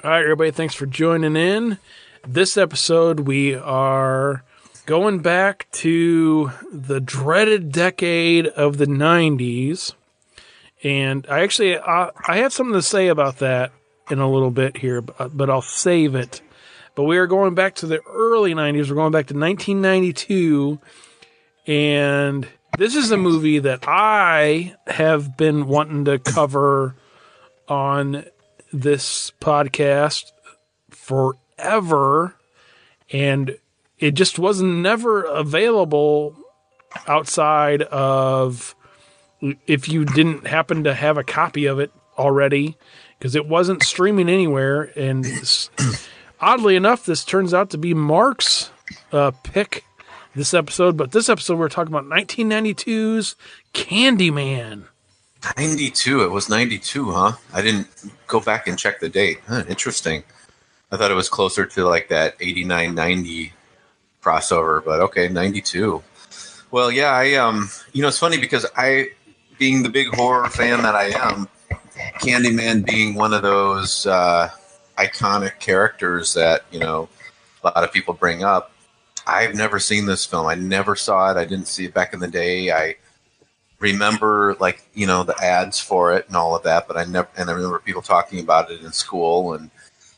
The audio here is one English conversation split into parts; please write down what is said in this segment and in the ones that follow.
All right, everybody, thanks for joining in. This episode, we are going back to the dreaded decade of the 90s. And I have something to say about that in a little bit here, but I'll save it. But we are going back to the early 90s. We're going back to 1992. And this is a movie that I have been wanting to cover on this podcast forever, and it just was never available outside of if you didn't happen to have a copy of it already, because it wasn't streaming anywhere. And oddly enough, this turns out to be Mark's pick this episode, but this episode we're talking about 1992's Candyman. 92. It was 92, huh? I didn't go back and check the date. Interesting. I thought it was closer to like that 89, 90 crossover, but okay, 92. Well, yeah, it's funny because being the big horror fan that I am, Candyman being one of those iconic characters that, a lot of people bring up, I've never seen this film. I never saw it. I didn't see it back in the day. I remember the ads for it and all of that, but I remember people talking about it in school, and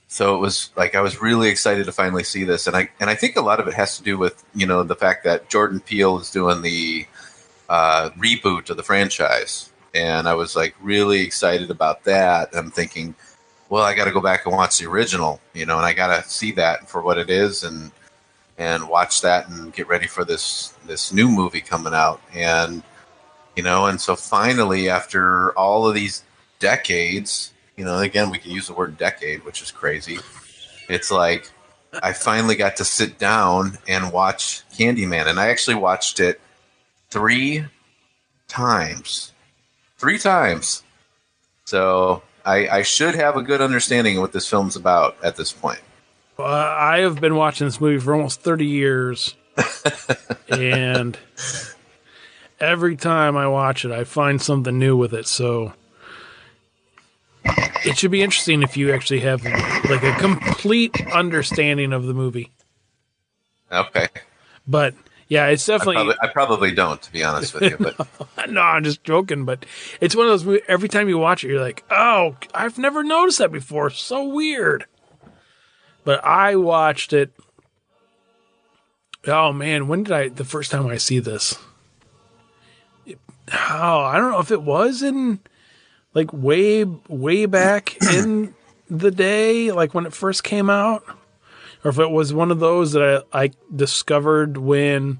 so it was like I was really excited to finally see this, and I think a lot of it has to do with the fact that Jordan Peele is doing the reboot of the franchise, and I was like really excited about that. I'm thinking, well, I got to go back and watch the original, and I got to see that for what it is, and watch that and get ready for this new movie coming out. And so finally, after all of these decades, again, we can use the word decade, which is crazy. It's like I finally got to sit down and watch Candyman. And I actually watched it 3 times. 3 times. So I should have a good understanding of what this film's about at this point. I have been watching this movie for almost 30 years. And every time I watch it, I find something new with it. So it should be interesting if you actually have like a complete understanding of the movie. Okay. But yeah, it's definitely... I probably don't, to be honest with you. But no, I'm just joking. But it's one of those movies, every time you watch it, you're like, oh, I've never noticed that before. So weird. But I watched it. Oh man, the first time I see this? I don't know if it was in like way back in the day, like when it first came out, or if it was one of those that I discovered when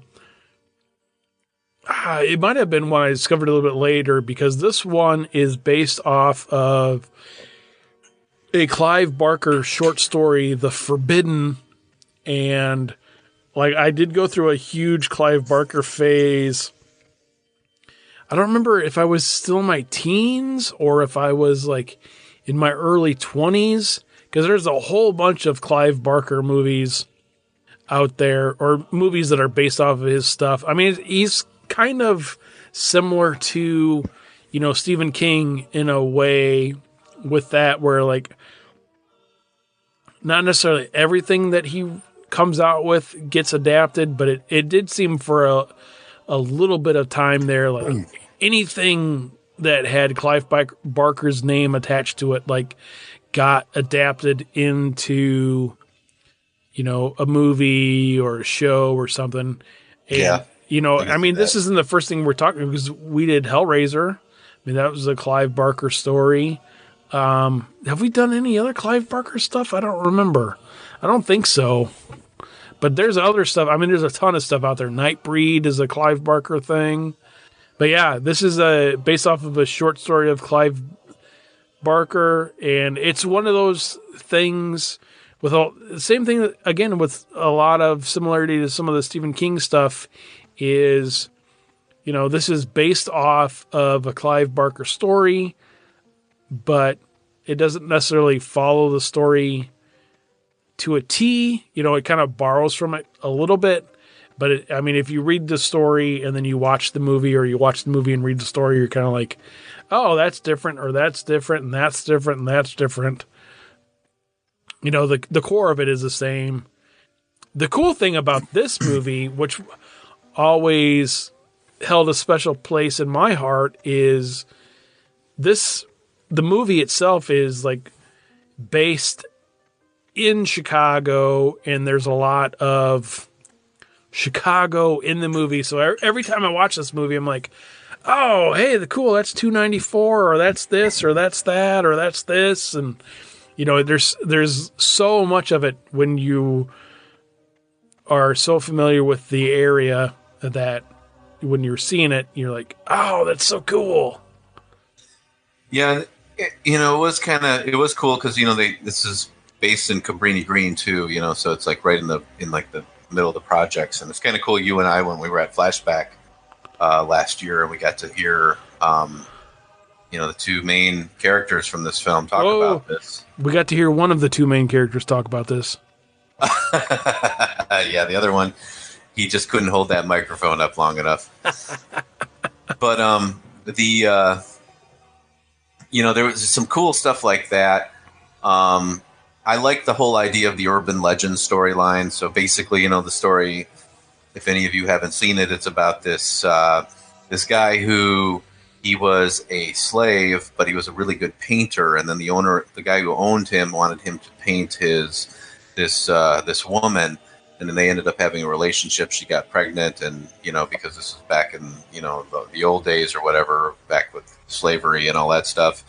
it might have been one I discovered a little bit later, because this one is based off of a Clive Barker short story, The Forbidden. And like I did go through a huge Clive Barker phase. I don't remember if I was still in my teens or if I was like in my early 20s, because there's a whole bunch of Clive Barker movies out there, or movies that are based off of his stuff. I mean, he's kind of similar to, Stephen King in a way with that, where like not necessarily everything that he comes out with gets adapted, but it did seem for a little bit of time there, like anything that had Clive Barker's name attached to it, like got adapted into, a movie or a show or something. And, yeah. I mean, this isn't the first thing we're talking, because we did Hellraiser. I mean, that was a Clive Barker story. Have we done any other Clive Barker stuff? I don't remember. I don't think so. But there's other stuff. I mean, there's a ton of stuff out there. Nightbreed is a Clive Barker thing. But yeah, this is based off of a short story of Clive Barker. And it's one of those things with the same thing, again, with a lot of similarity to some of the Stephen King stuff is, this is based off of a Clive Barker story, but it doesn't necessarily follow the story to a T. It kind of borrows from it a little bit, but if you read the story and then you watch the movie, or you watch the movie and read the story, you're kind of like, oh, that's different, or that's different, and that's different, and that's different. the core of it is the same. The cool thing about this movie, which always held a special place in my heart, is the movie itself is like based in Chicago, and there's a lot of Chicago in the movie. So every time I watch this movie, I'm like, oh, hey, that's 294, or that's this, or that's that, or that's this. And, there's so much of it when you are so familiar with the area that when you're seeing it, you're like, oh, that's so cool. Yeah, it was cool because this is based in Cabrini Green too, so it's like right in the middle of the projects, and it's kind of cool. You and I, when we were at Flashback last year, and we got to hear the two main characters from this film talk about this. We got to hear one of the two main characters talk about this. Yeah, the other one, he just couldn't hold that microphone up long enough. But there was some cool stuff like that. I like the whole idea of the urban legend storyline. So basically, the story, if any of you haven't seen it, it's about this guy who, he was a slave, but he was a really good painter. And then the guy who owned him, wanted him to paint this woman. And then they ended up having a relationship. She got pregnant, and because this was back in the old days or whatever, back with slavery and all that stuff.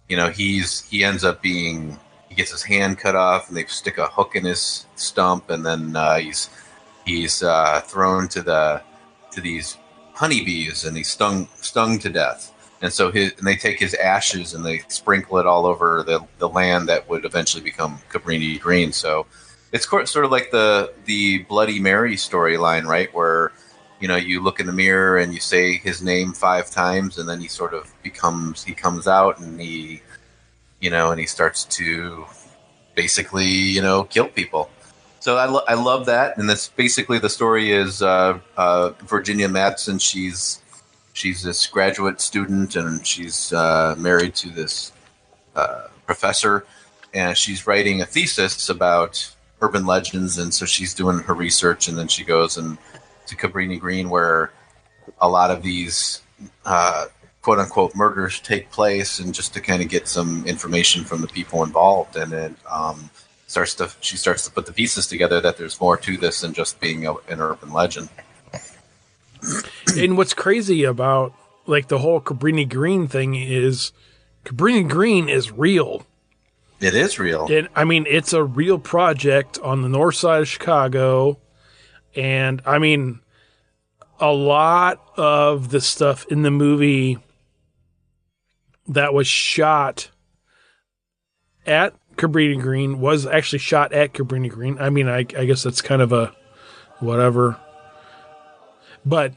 He ends up he gets his hand cut off, and they stick a hook in his stump, and then he's thrown to these honeybees, and he's stung to death. And so they take his ashes and they sprinkle it all over the land that would eventually become Cabrini Green. So it's sort of like the Bloody Mary storyline, right? Where, you look in the mirror and you say his name 5 times, and then he comes out, and he starts to basically, kill people. So I love that. And that's basically the story is Virginia Madsen. She's this graduate student, and she's married to this professor, and she's writing a thesis about urban legends. And so she's doing her research, and then she goes to Cabrini Green, where a lot of these quote unquote murders take place, and just to kind of get some information from the people involved. And then she starts to put the pieces together that there's more to this than just being an urban legend. And what's crazy about like the whole Cabrini Green thing is Cabrini Green is real. It is real. And I mean, it's a real project on the north side of Chicago. And I mean, a lot of the stuff in the movie that was shot at Cabrini Green was actually shot at Cabrini Green. I mean, I guess that's kind of a whatever. But,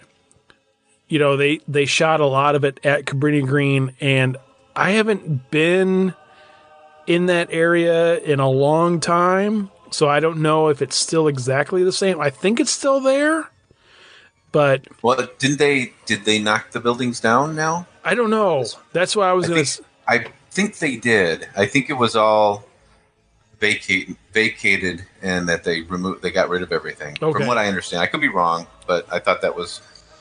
they shot a lot of it at Cabrini Green, and I haven't been in that area in a long time, so I don't know if it's still exactly the same. I think it's still there, but... Well, did they knock the buildings down now? I don't know. That's what I was going to... I think they did. I think it was all vacated, and that they got rid of everything. Okay. From what I understand. I could be wrong, but I thought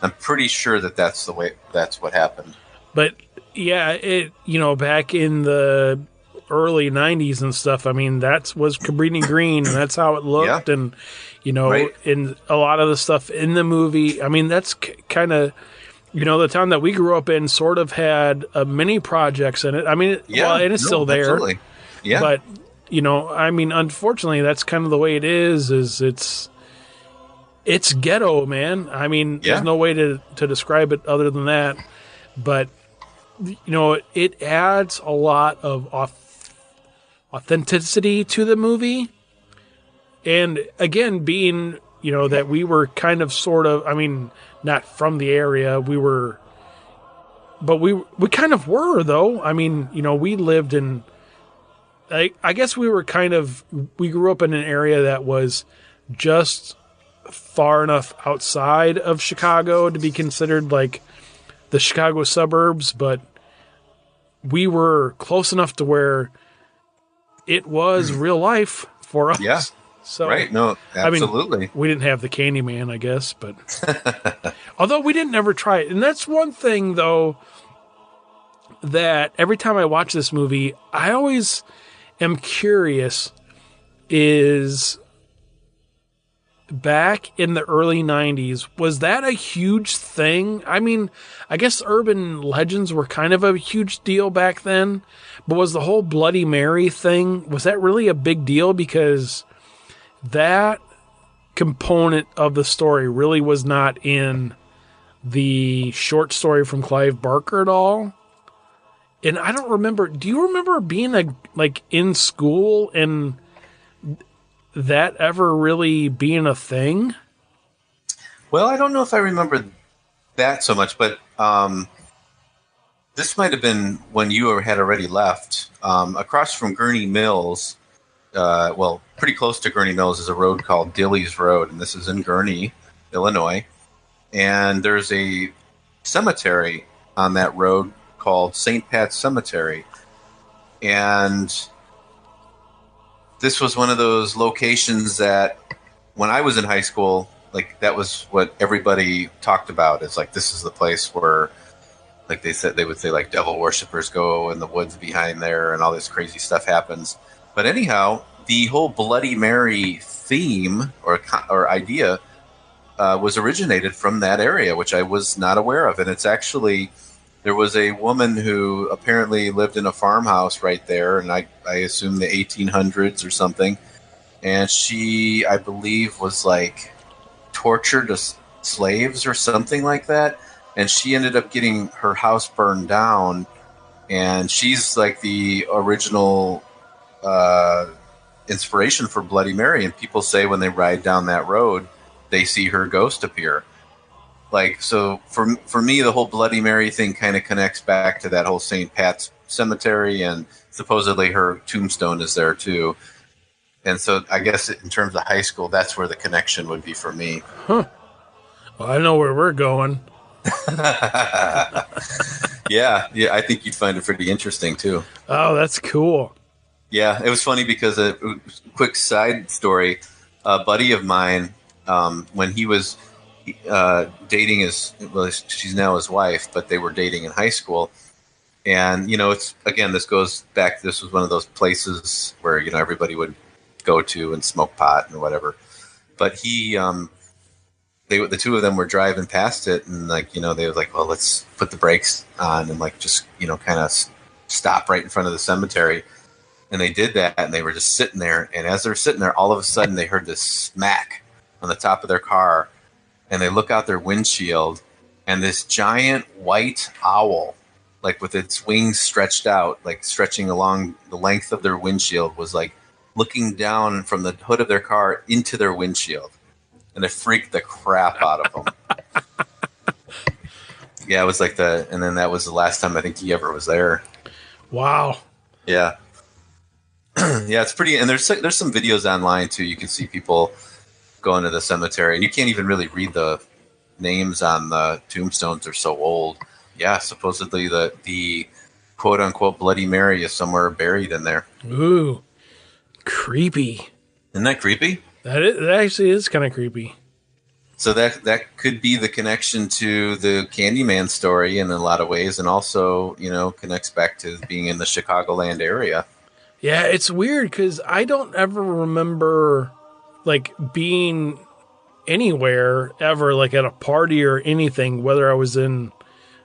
I'm pretty sure that's what happened. But yeah, back in the early 90s and stuff, I mean, that was Cabrini Green, and that's how it looked. Yeah. And, right. And a lot of the stuff in the movie, I mean, that's kind of, the town that we grew up in sort of had mini projects in it. I mean, and it's still there. Absolutely. Yeah. But, I mean, unfortunately, that's kind of the way it is it's ghetto, man. I mean, there's no way to describe it other than that. But, it adds a lot of authenticity to the movie. And again, being, that we were kind of sort of, I mean, not from the area, but we kind of were, though. I mean, we lived in, I guess we grew up in an area that was just far enough outside of Chicago to be considered like the Chicago suburbs, but we were close enough to where it was real life for us. Yeah. So, Right. No, absolutely. I mean, we didn't have the Candyman, I guess, but although we didn't ever try it. And that's one thing, though, that every time I watch this movie, I always am curious is back in the early 90s, was that a huge thing? I mean, I guess urban legends were kind of a huge deal back then, but was the whole Bloody Mary thing, was that really a big deal? Because that component of the story really was not in the short story from Clive Barker at all. And I don't remember, do you remember being in school and that ever really being a thing? Well, I don't know if I remember that so much, but this might have been when you had already left. Across from Gurney Mills, pretty close to Gurney Mills is a road called Dilly's Road, and this is in Gurney, Illinois. And there's a cemetery on that road called St. Pat's Cemetery. And this was one of those locations that when I was in high school, like that was what everybody talked about. It's like, this is the place where, like they would say like devil worshippers go in the woods behind there and all this crazy stuff happens. But anyhow, the whole Bloody Mary theme or idea was originated from that area, which I was not aware of. And it's actually, there was a woman who apparently lived in a farmhouse right there, and I assume the 1800s or something. And she, I believe, was like tortured as slaves or something like that. And she ended up getting her house burned down. And she's like the original inspiration for Bloody Mary. And people say when they ride down that road, they see her ghost appear. Like, so for me, the whole Bloody Mary thing kind of connects back to that whole St. Pat's Cemetery, and supposedly her tombstone is there too. And so I guess in terms of high school, that's where the connection would be for me. Huh. Well, I know where we're going. Yeah, I think you'd find it pretty interesting too. Oh, that's cool. Yeah, it was funny because a quick side story, a buddy of mine, when he was dating she's now his wife, but they were dating in high school. And, it's, again, this goes back, this was one of those places where, everybody would go to and smoke pot and whatever. But the two of them were driving past it, and they were like, well, let's put the brakes on and just, kind of stop right in front of the cemetery. And they did that, and they were just sitting there. And as they're sitting there, all of a sudden they heard this smack on the top of their car. And they look out their windshield, and this giant white owl, with its wings stretched out, stretching along the length of their windshield, was looking down from the hood of their car into their windshield. And it freaked the crap out of them. Yeah, it was and then that was the last time I think he ever was there. Wow. Yeah. Yeah, it's pretty, and there's some videos online too. You can see people going to the cemetery, and you can't even really read the names on the tombstones. They're so old. Yeah, supposedly the quote unquote Bloody Mary is somewhere buried in there. Ooh, creepy. Isn't that creepy? That actually is kind of creepy. So that could be the connection to the Candyman story in a lot of ways, and also, connects back to being in the Chicagoland area. Yeah, it's weird because I don't ever remember being anywhere ever, at a party or anything, whether I was in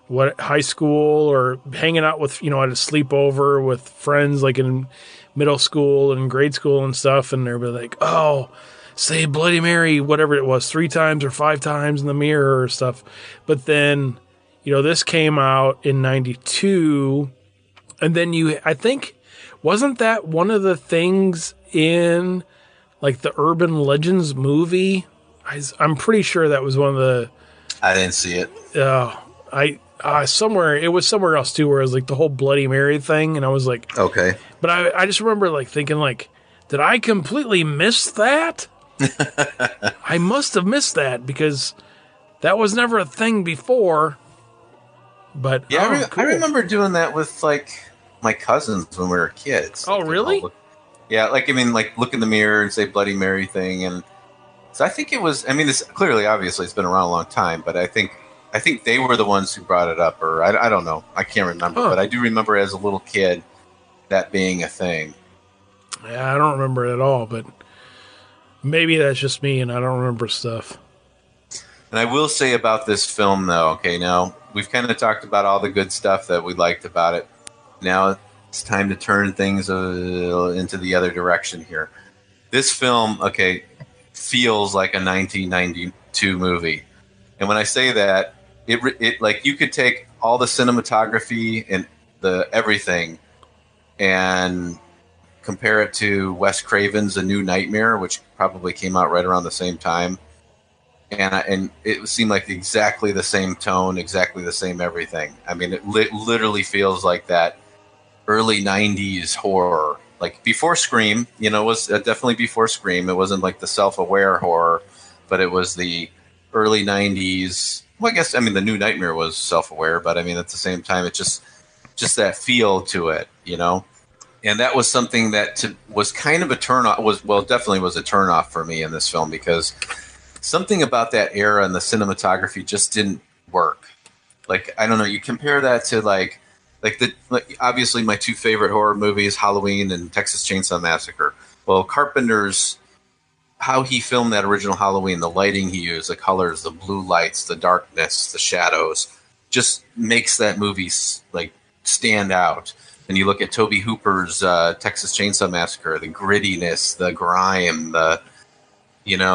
high school or hanging out with, at a sleepover with friends, in middle school and grade school and stuff. And they'd be like, oh, say Bloody Mary, whatever it was, 3 times or 5 times in the mirror or stuff. But then, this came out in 92. And then I think, wasn't that one of the things in the Urban Legends movie? I'm pretty sure that was one of the... I didn't see it. Somewhere, it was somewhere else too, where it was the whole Bloody Mary thing, and I was like... Okay. But I just remember thinking did I completely miss that? I must have missed that, because that was never a thing before. But yeah, cool. I remember doing that with my cousins when we were kids. Oh, really? Yeah, like I mean, like look in the mirror and say Bloody Mary thing, and so I think it was. I mean, this clearly, obviously, it's been around a long time, but I think they were the ones who brought it up, or I don't know, I can't remember, Huh. but I do remember as a little kid that being a thing. Yeah, I don't remember it at all, but maybe that's just me and I don't remember stuff. And I will say about this film, though, okay, now we've kind of talked about all the good stuff that we liked about it. Now it's time to turn things into the other direction here. This film, okay, feels like a 1992 movie. And when I say that, it like you could take all the cinematography and the everything and compare it to Wes Craven's A New Nightmare, which probably came out right around the same time, and it seemed like exactly the same tone, exactly the same everything. I mean, it literally feels like that early '90s horror, like before Scream. You know, it was definitely before Scream. It wasn't like the self-aware horror, but it was the early '90s. Well, I guess I mean the New Nightmare was self-aware, but I mean at the same time, it just that feel to it, you know. And that was something that was kind of a turn off. Definitely was a turn off for me in this film because something about that era and the cinematography just didn't work. Like I don't know, you compare that to obviously my two favorite horror movies, Halloween and Texas Chainsaw Massacre. Well, Carpenter's how he filmed that original Halloween, the lighting he used, the colors, the blue lights, the darkness, the shadows, just makes that movie like stand out. And you look at Tobe Hooper's Texas Chainsaw Massacre, the grittiness, the grime,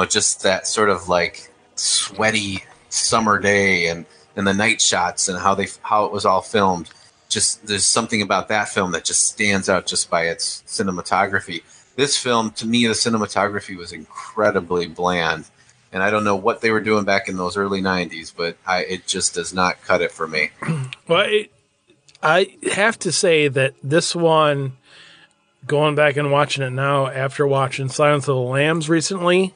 just that sort of like sweaty summer day and the night shots and how it was all filmed. Just there's something about that film that just stands out just by its cinematography. This film, to me, the cinematography was incredibly bland, and I don't know what they were doing back in those early '90s, but it just does not cut it for me. Well, I have to say that this one, going back and watching it now after watching Silence of the Lambs recently,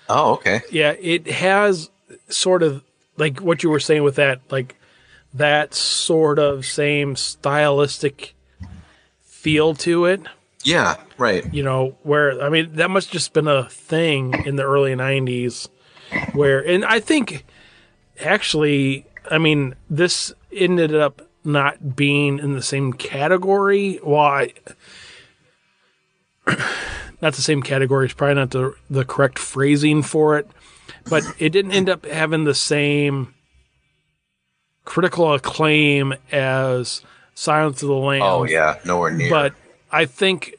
Oh, okay. yeah, it has sort of like what you were saying with that, like that sort of same stylistic feel to it. Yeah, right. You know, where, I mean, that must just been a thing in the early 90s where, and I think actually, I mean, this ended up not being in the same category. Why? Not the same category is probably not the correct phrasing for it, but it didn't end up having the same critical acclaim as Silence of the Lambs. Oh, yeah, nowhere near. But I think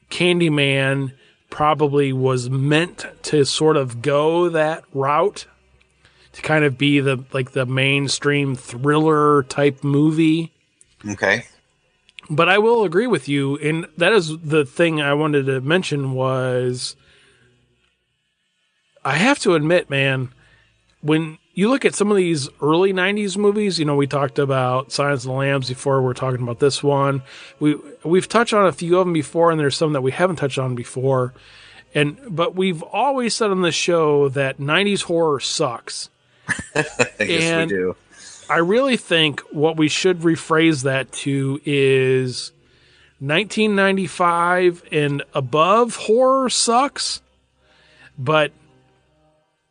Candyman probably was meant to sort of go that route, to kind of be the mainstream thriller type movie. Okay. But I will agree with you, and that is the thing I wanted to mention was, I have to admit, man, when you look at some of these early 90s movies, you know, we talked about Silence of the Lambs before, we're talking about this one. We've touched on a few of them before, and there's some that we haven't touched on before. But we've always said on this show that 90s horror sucks. Yes, we do. I really think what we should rephrase that to is 1995 and above horror sucks, but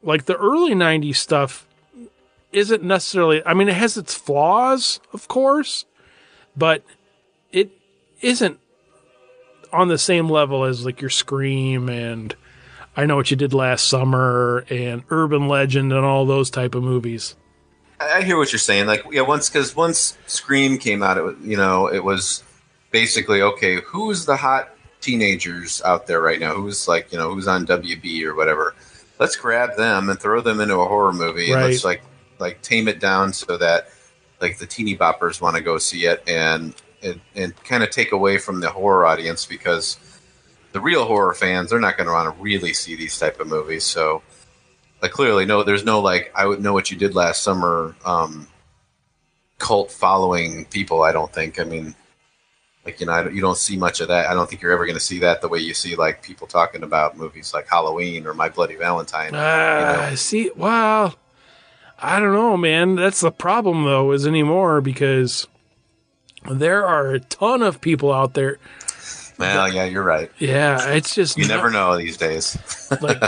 like the early 90s stuff isn't necessarily, I mean, it has its flaws, of course, but it isn't on the same level as like your Scream and I Know What You Did Last Summer and Urban Legend and all those type of movies. I hear what you're saying. Like, yeah, once Scream came out, it was basically, okay, who's the hot teenagers out there right now? Who's like, who's on WB or whatever? Let's grab them and throw them into a horror movie, Right. And let's like tame it down so that like the teeny boppers want to go see it and kind of take away from the horror audience, because the real horror fans, they're not going to want to really see these type of movies. So like clearly, no, there's no like I Would Know What You Did Last Summer cult following people. I don't think. I mean, like you don't see much of that. I don't think you're ever going to see that the way you see like people talking about movies like Halloween or My Bloody Valentine. See, well, I don't know, man. That's the problem though, is anymore, because there are a ton of people out there. Well, yeah, you're right. Yeah, it's just You never know these days. like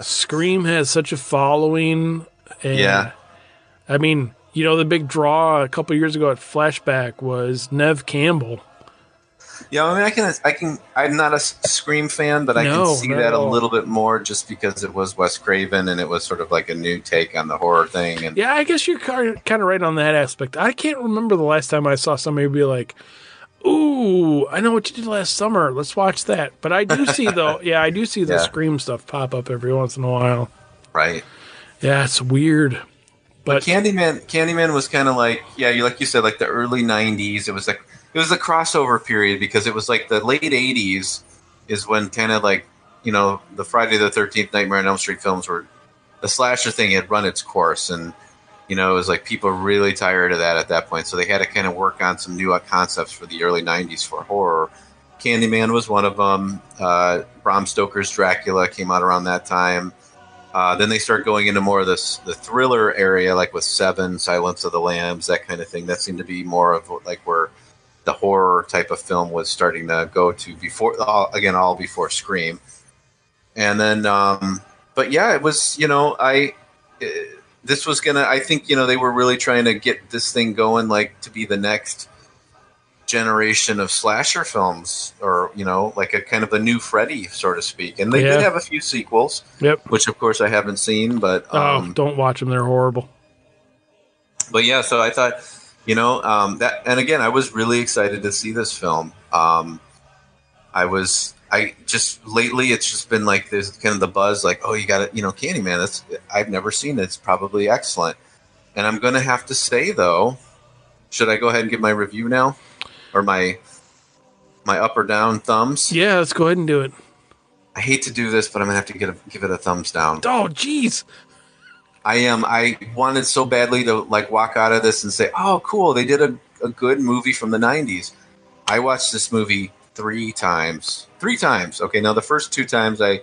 Scream has such a following, Yeah. and I mean, the big draw a couple years ago at Flashback was Nev Campbell. Yeah, I mean, I'm not a Scream fan, but I can No, see not that at a all. little bit more just because it was Wes Craven and it was sort of like a new take on the horror thing. And Yeah, I guess you're kind of right on that aspect. I can't remember the last time I saw somebody be like, "Ooh, I know what you did last summer. Let's watch that." But I do see though, yeah, I do see the yeah, Scream stuff pop up every once in a while. right. Yeah, it's weird, But but Candyman was kind of like, yeah, like you said, like the early '90s. It was a crossover period because it was like the late '80s is when kind of like the Friday the 13th Nightmare on Elm Street films were the slasher thing had run its course, and it was like people were really tired of that at that point, so they had to kind of work on some new concepts for the early '90s for horror. Candyman was one of them. Bram Stoker's Dracula came out around that time. Then they start going into more of the thriller area, like with Seven, Silence of the Lambs, that kind of thing. That seemed to be more of like where the horror type of film was starting to go to before, all before Scream. And then, but yeah, it was, this was gonna, I think, they were really trying to get this thing going, like to be the next generation of slasher films, or like a kind of a new Freddy, so to speak. And they did have a few sequels, yep. which of course I haven't seen, but Don't watch them; they're horrible. but yeah, so I thought, that, and again, I was really excited to see this film. I just lately, it's just been like there's kind of the buzz, like, oh, you got it, Candyman. I've never seen it. It's probably excellent. And I'm going to have to say though, should I go ahead and give my review now, or my up or down thumbs? Yeah, let's go ahead and do it. I hate to do this, but I'm gonna have to give it a thumbs down. Oh, jeez. I wanted so badly to like walk out of this and say, oh, cool, they did a good movie from the '90s. I watched this movie 3 times. 3 times. Okay, now the first 2 times I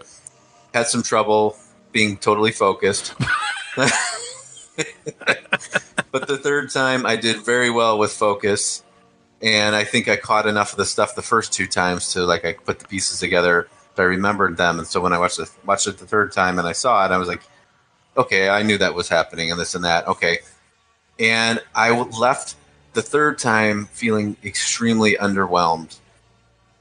had some trouble being totally focused. But the third time I did very well with focus. And I think I caught enough of the stuff the first 2 times to like I put the pieces together. I remembered them. And so when I watched it the third time and I saw it, I was like, okay, I knew that was happening and this and that. Okay. And I left the third time feeling extremely underwhelmed.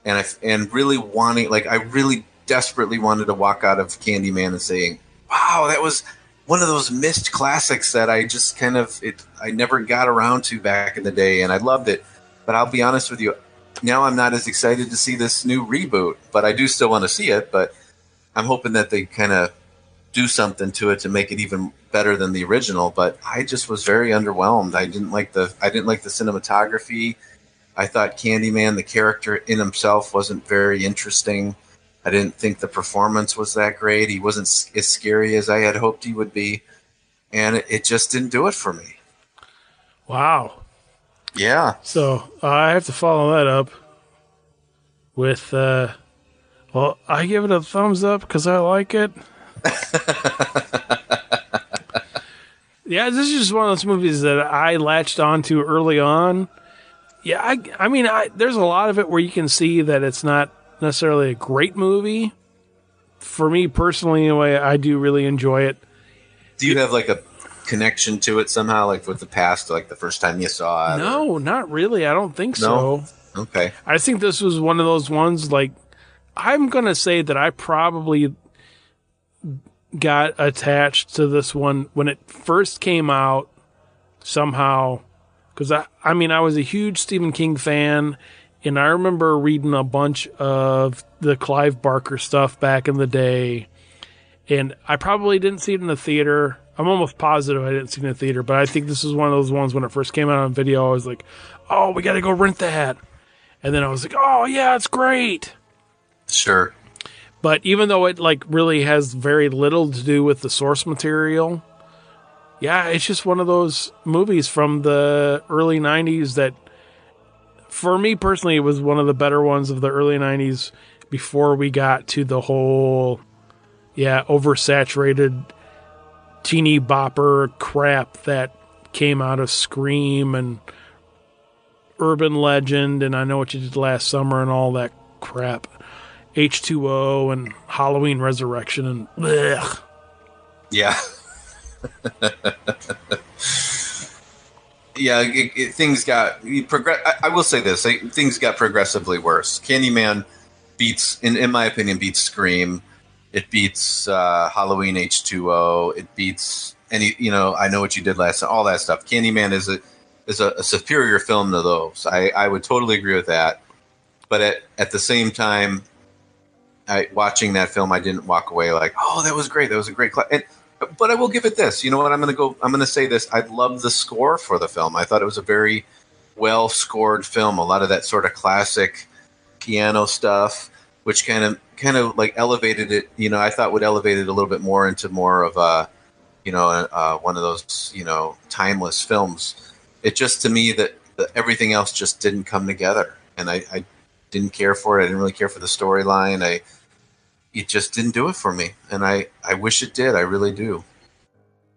And really wanting, like, I really desperately wanted to walk out of Candyman and saying, wow, that was one of those missed classics that I just I never got around to back in the day, and I loved it. But I'll be honest with you, now I'm not as excited to see this new reboot, but I do still want to see it, but I'm hoping that they kind of do something to it to make it even better than the original. But I just was very underwhelmed. I didn't like the cinematography. I thought Candyman, the character in himself, wasn't very interesting. I didn't think the performance was that great. He wasn't as scary as I had hoped he would be. And it just didn't do it for me. Wow. Yeah. So I have to follow that up with, well, I give it a thumbs up because I like it. Yeah, this is just one of those movies that I latched onto early on. Yeah, I mean, there's a lot of it where you can see that it's not necessarily a great movie. For me personally, anyway, I do really enjoy it. Do you have like a connection to it somehow, like with the past, like the first time you saw it? No, not really. I don't think so. Okay. I think this was one of those ones, like, I'm going to say that I probably got attached to this one when it first came out somehow. Because, I mean, I was a huge Stephen King fan, and I remember reading a bunch of the Clive Barker stuff back in the day. And I probably didn't see it in the theater. I'm almost positive I didn't see it in the theater, but I think this is one of those ones when it first came out on video, I was like, oh, we got to go rent that. And then I was like, oh, yeah, it's great. Sure. But even though it like really has very little to do with the source material, yeah, it's just one of those movies from the early 90s that, for me personally, it was one of the better ones of the early 90s before we got to the whole, oversaturated teeny bopper crap that came out of Scream and Urban Legend and I Know What You Did Last Summer and all that crap. H2O and Halloween Resurrection and blech. Yeah. Yeah, things got I will say this: things got progressively worse. Candyman beats, in my opinion, beats Scream. It beats Halloween H2O. It beats any, I Know What You Did Last. All that stuff. Candyman is a superior film to those. I would totally agree with that. But at the same time, watching that film, I didn't walk away like, oh, that was great. That was a great but I will give it this. You know what? I'm going to say this. I love the score for the film. I thought it was a very well scored film. A lot of that sort of classic piano stuff, which kind of like elevated it. I thought would elevate it a little bit more into more of a, one of those, timeless films. It just, to me, that everything else just didn't come together, and I didn't care for it. I didn't really care for the storyline. It just didn't do it for me, and I wish it did. I really do.